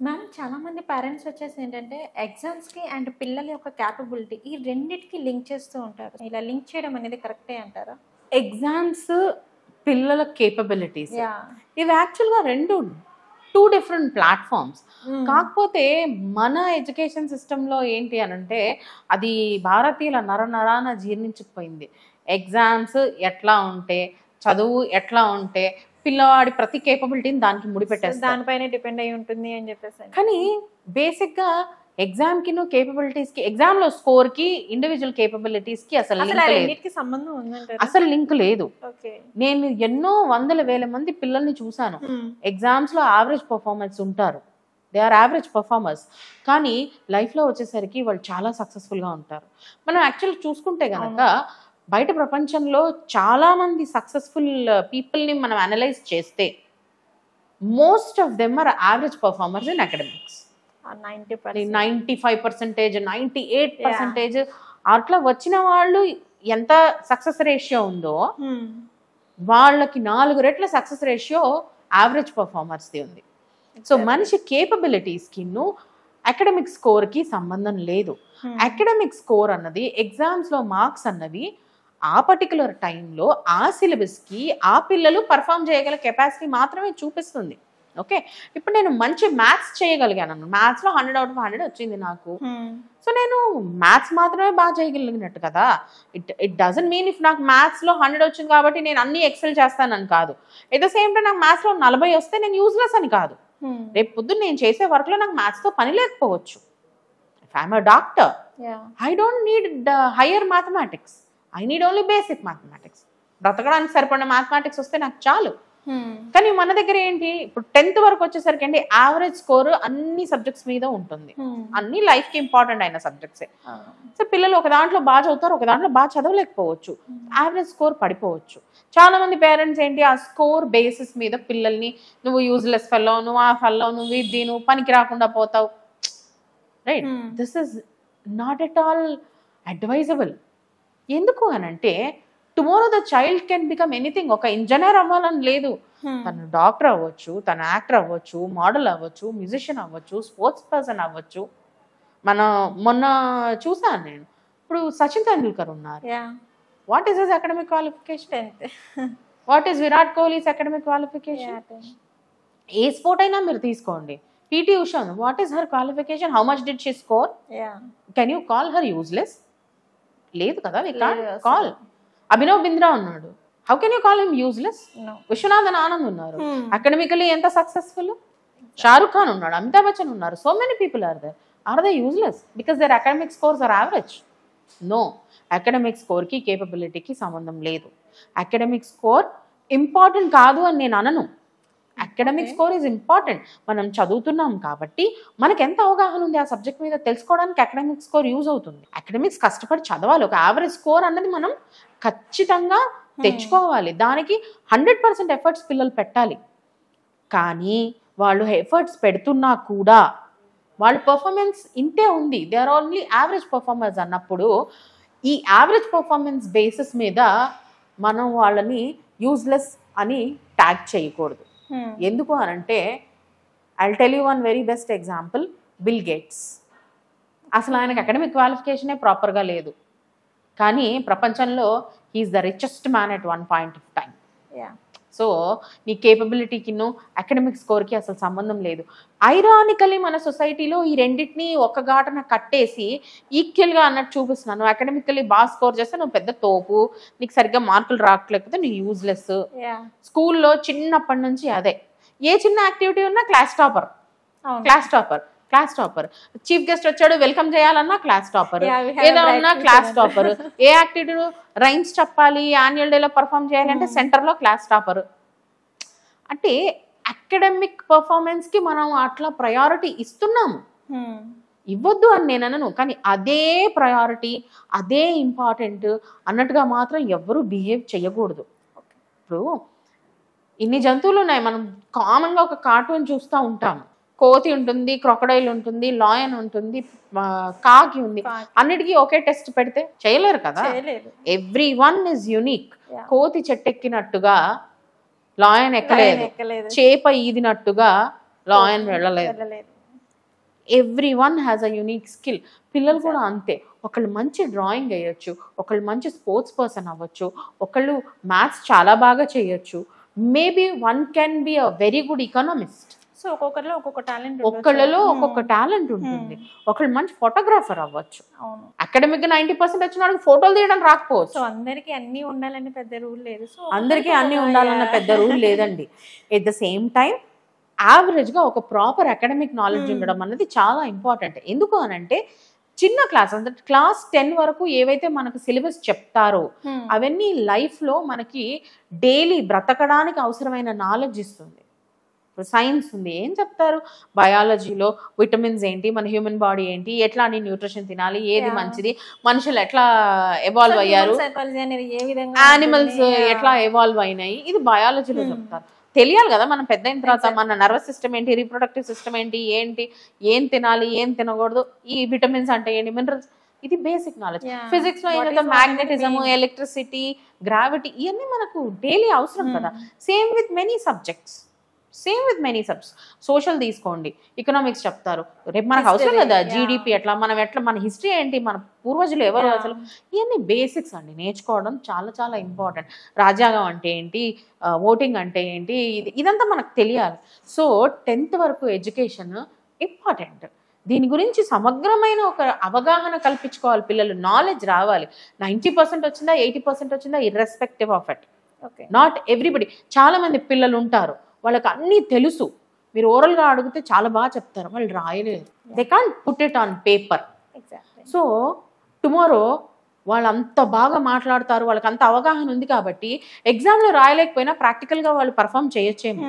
Ma'am చాలా మంది parents వచ్చేసి ఏంటంటే ఎగ్జామ్స్‌కి అండ్ పిల్లల యొక్క క్యాపబిలిటీ ఈ రెండిటికి లింక్ చేస్తూ ఉంటారు. ఇలా లింక్ చేయడం అనేది కరెక్టే అంటారా? ఎగ్జామ్స్, పిల్లల కేపబిలిటీస్ యాహ్! ఇవి యాక్చువల్‌గా 2 డిఫరెంట్ ప్లాట్‌ఫార్మ్స్. కాకపోతే మన ఎడ్యుకేషన్ సిస్టమ్‌లో ఏంటి అనంటే అది భారతీయుల నరనరాన జీర్ణించుకుపోయింది. ఎగ్జామ్స్ ఎట్లా ఉంటే, చదువు ఎట్లా ఉంటే పిల్లవాడి ప్రతి కేపబిలిటీని దానికి ముడిపెట్టేస్తారు. దానిపైనే డిపెండ్ అయ్యి ఉంటుంది అని చెప్పేసి. కానీ బేసిక్‌గా ఎగ్జామ్‌కిను కేపబిలిటీస్‌కి ఎగ్జామ్‌లో స్కోర్‌కి, ఇండివిడ్యువల్ కేపబిలిటీస్‌కి అసలు అసలు లింక్ లేదు. రెండిటికి సంబంధం ఉందంటారా? అసలు లింక్ లేదు. ఓకే. నేను ఎన్నో వందల వేల మంది పిల్లల్ని చూశాను. ఎగ్జామ్స్‌లో యావరేజ్ పర్ఫార్మర్స్ ఉంటారు. They are average performers. కానీ లైఫ్‌లో వచ్చేసరికి వాళ్ళు చాలా సక్సెస్‌ఫుల్‌గా ఉంటారు. మనం యాక్చువల్‌గా చూసుకుంటే గనక బయట ప్రపంచంలో చాలామంది సక్సెస్‌ఫుల్ పీపుల్‌ని మనం అనలైజ్ చేస్తే most of them are average performers in academics. 90%. 95%, 98% అట్లా వచ్చిన వాళ్ళు ఎంత సక్సెస్ రేషియో ఉందో వాళ్ళకి 4 రెట్ల సక్సెస్ రేషియో యావరేజ్ పర్ఫార్మర్స్ది ఉంది. సో మనిషి కేపబిలిటీస్కిను అకాడమిక్ స్కోర్కి సంబంధం లేదు. అకాడమిక్ స్కోర్ అన్నది ఎగ్జామ్స్లో మార్క్స్ అన్నవి ఆ పర్టికులర్ టైంలో ఆ సిలబస్కి ఆ పిల్లలు పర్ఫామ్ చేయగల కెపాసిటీ మాత్రమే చూపిస్తుంది. ఓకే, ఇప్పుడు నేను మంచి మ్యాథ్స్ చేయగలిగాను, మ్యాథ్స్లో 100 out of 100 వచ్చింది నాకు. సో నేను మ్యాథ్స్ మాత్రమే బాగా చేయగలిగినట్టు కదా. ఇట్ డజంట్ మీన్ ఇఫ్ నాకు మ్యాథ్స్లో 100 వచ్చింది కాబట్టి నేను అన్ని ఎక్సెల్ చేస్తానని కాదు. ఎట్ ద సేమ్ టైం నాకు మ్యాథ్స్లో 40 వస్తే నేను యూజ్లెస్ అని కాదు. రేపు పొద్దున్న నేను చేసే వర్క్లో నాకు మ్యాథ్స్తో పని లేకపోవచ్చు. If I'm a doctor I don't need higher mathematics, I need only basic mathematics. బ్రతకడానికి సరిపడిన మ్యాథమెటిక్స్ వస్తే నాకు చాలు. కానీ మన దగ్గర ఏంటి, ఇప్పుడు 10th వరకు వచ్చేసరికి అండి యావరేజ్ స్కోర్ అన్ని సబ్జెక్ట్స్ మీద ఉంటుంది. అన్ని లైఫ్కి ఇంపార్టెంట్ అయిన సబ్జెక్ట్సే. సో పిల్లలు ఒక దాంట్లో బాగా చదువుతారు, ఒక దాంట్లో బాగా చదవలేకపోవచ్చు, యావరేజ్ స్కోర్ పడిపోవచ్చు. చాలా మంది పేరెంట్స్ ఏంటి ఆ స్కోర్ బేసిస్ మీద పిల్లల్ని నువ్వు యూజ్లెస్ ఫెల్లో, నువ్వు ఆ ఫెల్లో, నువ్వు ఇది, నువ్వు పనికి రాకుండా పోతావు. Right, this is not at all advisable. ఎందుకు అనంటే tomorrow the child can become anything. ఒక ఇంజనీర్ అవ్వాలని లేదు, తను డాక్టర్ అవ్వచ్చు, తను యాక్టర్ అవ్వచ్చు, మోడల్ అవ్వచ్చు, మ్యూజిషియన్ అవ్వచ్చు, స్పోర్ట్స్ పర్సన్ అవ్వచ్చు. మొన్న చూసాను నేను, ఇప్పుడు సచిన్ తెండూల్కర్ ఉన్నారు. What is his academic qualification? What is Virat Kohli's academic qualification? ఏ స్పోర్ట్ అయినా మీరు తీసుకోండి. PT Usha, what is her qualification? How much did she score? Can you call her useless? లేదు కదా, we can't call. Abhinav Bindra ఉన్నాడు, how can you call him useless? Viswanathan Anand ఉన్నారు, academically ఎంత successful. Shahrukh Khan ఉన్నాడు, అమితాబ్ బచ్చన్ ఉన్నారు, so many people are there. Are they useless because their academic scores are average? No, academic స్కోర్కి కేపబిలిటీకి సంబంధం లేదు. అకాడమిక్ స్కోర్ ఇంపార్టెంట్ కాదు అని నేను అనను. Academic score is important. మనం చదువుతున్నాం కాబట్టి మనకి ఎంత అవగాహన ఉంది ఆ సబ్జెక్ట్ మీద తెలుసుకోవడానికి అకాడమిక్ స్కోర్ యూజ్ అవుతుంది. అకాడమిక్స్ కష్టపడి చదవాలి. ఒక యావరేజ్ స్కోర్ అన్నది మనం ఖచ్చితంగా తెచ్చుకోవాలి. దానికి 100% ఎఫర్ట్స్ పిల్లలు పెట్టాలి. కానీ వాళ్ళు ఎఫర్ట్స్ పెడుతున్నా కూడా వాళ్ళ పర్ఫార్మెన్స్ ఇంతే ఉంది, they are only average performers అన్నప్పుడు ఈ యావరేజ్ పర్ఫార్మెన్స్ బేసిస్ మీద మనం వాళ్ళని యూజ్లెస్ అని ట్యాగ్ చేయకూడదు. ఎందుకు అనంటే I'll tell you one very best example, Bill Gates. అసలు ఆయనకు అకాడమిక్ క్వాలిఫికేషనే ప్రాపర్గా లేదు, కానీ ప్రపంచంలో he is the richest man at one point of time. So నీ కేపబిలిటీకిను అకాడమిక్ స్కోర్కి అసలు సంబంధం లేదు. ఐరానికలీ మన సొసైటీలో ఈ రెండింటిని ఒక ఘాటన కట్టేసి ఈక్వల్గా అన్నట్టు చూపిస్తున్నాను. నువ్వు అకాడమికలీ బాగా స్కోర్ చేస్తే నువ్వు పెద్ద తోపు, నీకు సరిగ్గా మార్కులు రాకపోతే నువ్వు యూజ్లెస్. స్కూల్లో చిన్నప్పటి నుంచి అదే, ఏ చిన్న యాక్టివిటీ ఉన్నా class topper, class topper, class topper. Chief guest వచ్చాడు వెల్కమ్ చేయాలన్నా క్లాస్ టాపర్, ఏదో ఉన్నా క్లాస్ టాపర్. ఏ యాక్టివిటీ రైమ్స్ చెప్పాలి, యాన్యువల్ డేలో పర్ఫామ్ చేయాలి అంటే సెంటర్లో క్లాస్ టాపర్. అంటే అకాడమిక్ పర్ఫార్మెన్స్కి మనం అట్లా ప్రయారిటీ ఇస్తున్నాము, ఇవ్వద్దు అని నేను అనను. కానీ అదే ప్రయారిటీ, అదే ఇంపార్టెంట్ అన్నట్టుగా మాత్రం ఎవ్వరూ బిహేవ్ చేయకూడదు. ఇప్పుడు ఇన్ని జంతువులు ఉన్నాయి, మనం కామన్గా ఒక కార్టూన్ చూస్తూ ఉంటాము. కోతి ఉంటుంది, క్రొకడైల్ ఉంటుంది, లాయన్ ఉంటుంది, కాకి ఉంది. అన్నిటికీ ఒకే టెస్ట్ పెడితే చేయలేరు కదా. Every one is unique. కోతి చెట్టెక్కినట్టుగా లాయన్ ఎక్కలేదు, చేప ఈదినట్టుగా లాయన్ వెళ్ళలేదు. Every one has a unique skill. పిల్లలు కూడా అంతే. ఒకళ్ళు మంచి డ్రాయింగ్ వేయొచ్చు, ఒకళ్ళు మంచి స్పోర్ట్స్ పర్సన్ అవ్వచ్చు, ఒకళ్ళు మ్యాథ్స్ చాలా బాగా చేయొచ్చు, maybe one can be a very good economist. So ఒక్కొక్కరిలో ఒక్కొక్క టాలెంట్, ఒక్కళ్ళలో ఒక్కొక్క టాలెంట్ ఉంటుంది. ఒకళ్ళు మంచి ఫోటోగ్రాఫర్ అవ్వచ్చు. అకాడమిక్ 90% వచ్చిన వాళ్ళకి ఫోటోలు తీయడం రాకపోవచ్చు. సో అందరికి అన్ని ఉండాలని పెద్ద రూల్ లేదు. సో అందరికీ అన్ని ఉండాలన్న పెద్ద రూల్ లేదండి. At the same time average గా ఒక ప్రాపర్ అకాడమిక్ నాలెడ్జ్ ఉండడం అన్నది చాలా ఇంపార్టెంట్. ఎందుకు అనంటే చిన్న క్లాస్ అంటే క్లాస్ 10 వరకు ఏవైతే మనకు సిలబస్ చెప్తారో అవన్నీ లైఫ్ లో మనకి డైలీ బ్రతకడానికి అవసరమైన నాలెడ్జ్ ఇస్తుంది. సైన్స్ ఉంది, ఏం చెప్తారు? బయాలజీలో విటమిన్స్ ఏంటి, మన హ్యూమన్ బాడీ ఏంటి, ఎట్లా అని న్యూట్రిషన్ తినాలి, ఏది మంచిది, మనుషులు ఎట్లా ఎవాల్వ్ అయ్యారు, యానిమల్స్ ఎట్లా ఎవాల్వ్ అయినాయి, ఇది బయాలజీలో చెప్తారు. తెలియాలి కదా మనం పెద్ద అయిన తర్వాత మన నర్వస్ సిస్టమ్ ఏంటి, రీప్రొడక్టివ్ సిస్టమ్ ఏంటి, ఏం తినాలి, ఏం తినకూడదు, ఈ విటమిన్స్ అంటే ఏంటి, మినరల్స్, ఇది బేసిక్ నాలెడ్జ్. ఫిజిక్స్ లో ఏంటంటే మ్యాగ్నెటిజం, ఎలక్ట్రిసిటీ, గ్రావిటీ, ఇవన్నీ మనకు డైలీ అవసరం కదా. Same with many subjects. Social తీసుకోండి, ఎకనామిక్స్ చెప్తారు, రేపు మనకు అవసరం కదా. జీడిపి ఎట్లా, మన హిస్టరీ ఏంటి, మన పూర్వజులు ఎవరు, అసలు ఇవన్నీ బేసిక్స్ అండి. నేర్చుకోవడం చాలా చాలా ఇంపార్టెంట్. రాజ్యాంగం అంటే ఏంటి, ఓటింగ్ అంటే ఏంటి, ఇదంతా మనకు తెలియాలి. సో 10th వరకు ఎడ్యుకేషన్ ఇంపార్టెంట్. దీని గురించి సమగ్రమైన ఒక అవగాహన కల్పించుకోవాలి. పిల్లలు నాలెడ్జ్ రావాలి. 90% వచ్చిందా, 80% వచ్చిందా, irrespective of it. Not everybody. చాలా మంది పిల్లలు ఉంటారు, వాళ్ళకి అన్నీ తెలుసు, మీరు ఓరల్గా అడిగితే చాలా బాగా చెప్తారు, వాళ్ళు రాయలేరు. They can't put it on paper. So tomorrow వాళ్ళు అంత బాగా మాట్లాడతారు, వాళ్ళకి అంత అవగాహన ఉంది కాబట్టి ఎగ్జామ్లో రాయలేకపోయినా ప్రాక్టికల్గా వాళ్ళు పర్ఫామ్ చేయొచ్చేమో.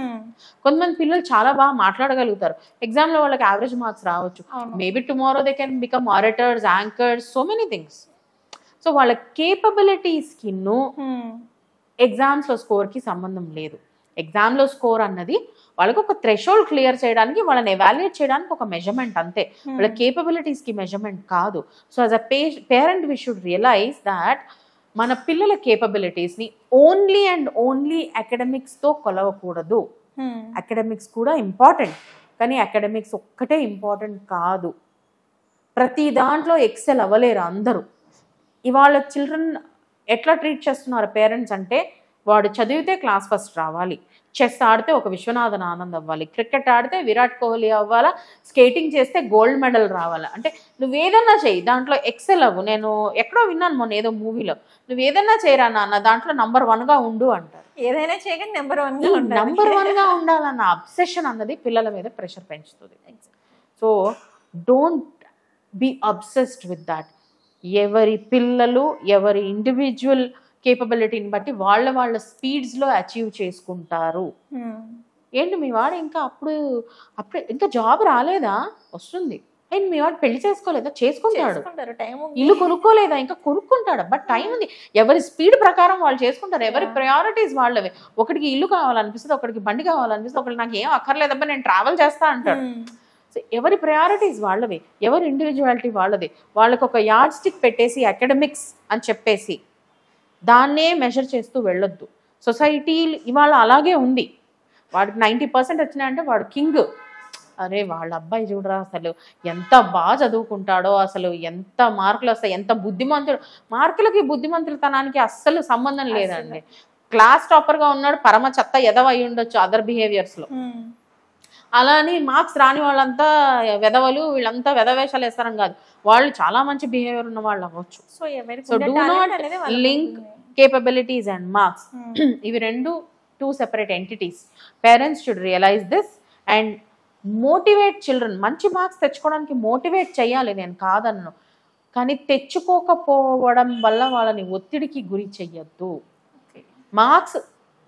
కొంతమంది పిల్లలు చాలా బాగా మాట్లాడగలుగుతారు, ఎగ్జామ్లో వాళ్ళకి యావరేజ్ మార్క్స్ రావచ్చు. Maybe tomorrow they can become orators, anchors, so many things. So వాళ్ళ కేపబిలిటీస్కి ఎగ్జామ్స్లో స్కోర్కి సంబంధం లేదు. ఎగ్జామ్లో స్కోర్ అన్నది వాళ్ళకి ఒక థ్రెషోల్డ్ క్లియర్ చేయడానికి, వాళ్ళని ఎవాల్యుయేట్ చేయడానికి ఒక మెజర్మెంట్ అంతే, వాళ్ళ కేపబిలిటీస్కి మెజర్మెంట్ కాదు. So as a parent we should realize that మన పిల్లల కేపబిలిటీస్ని ఓన్లీ అండ్ ఓన్లీ అకాడమిక్స్తో కొలవకూడదు. అకాడమిక్స్ కూడా ఇంపార్టెంట్, కానీ అకాడమిక్స్ ఒక్కటే ఇంపార్టెంట్ కాదు. ప్రతి దాంట్లో ఎక్సెల్ అవ్వలేరు అందరూ. ఇవాళ చిల్డ్రన్ ఎట్లా ట్రీట్ చేస్తున్నారు పేరెంట్స్ అంటే, వాడు చదివితే క్లాస్ ఫస్ట్ రావాలి, చెస్ ఆడితే ఒక విశ్వనాథన్ ఆనంద్ అవ్వాలి, క్రికెట్ ఆడితే విరాట్ కోహ్లీ అవ్వాలా, స్కేటింగ్ చేస్తే గోల్డ్ మెడల్ రావాలా. అంటే నువ్వు ఏదన్నా చెయ్యి, దాంట్లో ఎక్సెల్ అవ్వు. నేను ఎక్కడో విన్నాను మొన్న ఏదో మూవీలో, నువ్వు ఏదన్నా చేయరా నాన్న, దాంట్లో నంబర్ 1గా ఉండు అంటారు. ఏదైనా చేయగానే నంబర్ 1గా ఉండాలన్న అబ్సెషన్ అన్నది పిల్లల మీద ప్రెషర్ పెంచుతుంది. So don't be obsessed with that. ఎవరి పిల్లలు ఎవరి ఇండివిజువల్ కేపబిలిటీని బట్టి వాళ్ళ స్పీడ్స్లో అచీవ్ చేసుకుంటారు. ఏంటి మీ వాడు ఇంకా అప్పుడే ఇంకా జాబ్ రాలేదా, వస్తుంది. ఏంటి మీ వాడు పెళ్లి చేసుకోలేదా, చేసుకుంటాడు. ఇల్లు కొనుక్కోలేదా, ఇంకా కొనుక్కుంటాడు. బట్ టైం ఉంది. ఎవరి స్పీడ్ ప్రకారం వాళ్ళు చేసుకుంటారు. ఎవరి ప్రయారిటీస్ వాళ్ళవి. ఒకటికి ఇల్లు కావాలనిపిస్తుంది, ఒకటికి బండి కావాలనిపిస్తుంది, ఒకటి నాకు ఏం అక్కర్లేదబ్బా నేను ట్రావెల్ చేస్తా అంటాడు. సో ఎవరి ప్రయారిటీస్ వాళ్ళవి, ఎవరి ఇండివిజువాలిటీ వాళ్ళది. వాళ్ళకి ఒక యార్డ్ స్టిక్ పెట్టేసి అకాడమిక్స్ అని చెప్పేసి దాన్నే మెజర్ చేస్తూ వెళ్ళొద్దు. సొసైటీ ఇవాళ అలాగే ఉంది. వాడికి 90% వచ్చినాయంటే వాడు కింగ్. అరే వాళ్ళ అబ్బాయి చూడరా అసలు ఎంత బాగా చదువుకుంటాడో, అసలు ఎంత మార్కులు వస్తాయి, ఎంత బుద్ధిమంతుడు. మార్కులకి బుద్ధిమంతులతనానికి అస్సలు సంబంధం లేదండి. క్లాస్ టాపర్గా ఉన్నాడు, పరమ చెత్త ఎదవ అయి ఉండొచ్చు అదర్ బిహేవియర్స్లో. అలా అని మార్క్స్ రాని వాళ్ళంతా వెధవలు, వీళ్ళంతా వెధవేషాలు వేస్తారని కాదు, వాళ్ళు చాలా మంచి బిహేవియర్ ఉన్న వాళ్ళు అవ్వచ్చు. So do not link capabilities and marks. ఇవి two separate entities. Parents should realize this and motivate children. మంచి మార్క్స్ తెచ్చుకోవడానికి మోటివేట్ చేయాలి, నేను కాదన్ను, కానీ తెచ్చుకోకపోవడం వల్ల వాళ్ళని ఒత్తిడికి గురి చెయ్యొద్దు. మార్క్స్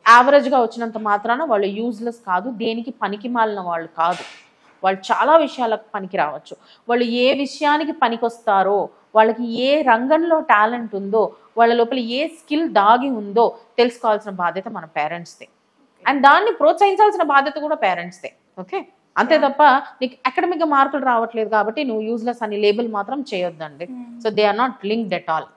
యావరేజ్గా వచ్చినంత మాత్రాన వాళ్ళు యూజ్లెస్ కాదు, దేనికి పనికి మాలిన వాళ్ళు కాదు. వాళ్ళు చాలా విషయాలకు పనికి రావచ్చు. వాళ్ళు ఏ విషయానికి పనికొస్తారో, వాళ్ళకి ఏ రంగంలో టాలెంట్ ఉందో, వాళ్ళ లోపల ఏ స్కిల్ దాగి ఉందో తెలుసుకోవాల్సిన బాధ్యత మన పేరెంట్స్దే. అండ్ దాన్ని ప్రోత్సహించాల్సిన బాధ్యత కూడా పేరెంట్స్దే. ఓకే, అంతే తప్ప నీకు అకాడమిక్గా మార్కులు రావట్లేదు కాబట్టి నువ్వు యూజ్లెస్ అని లేబుల్ మాత్రం చేయొద్దండి. So they are not linked at all.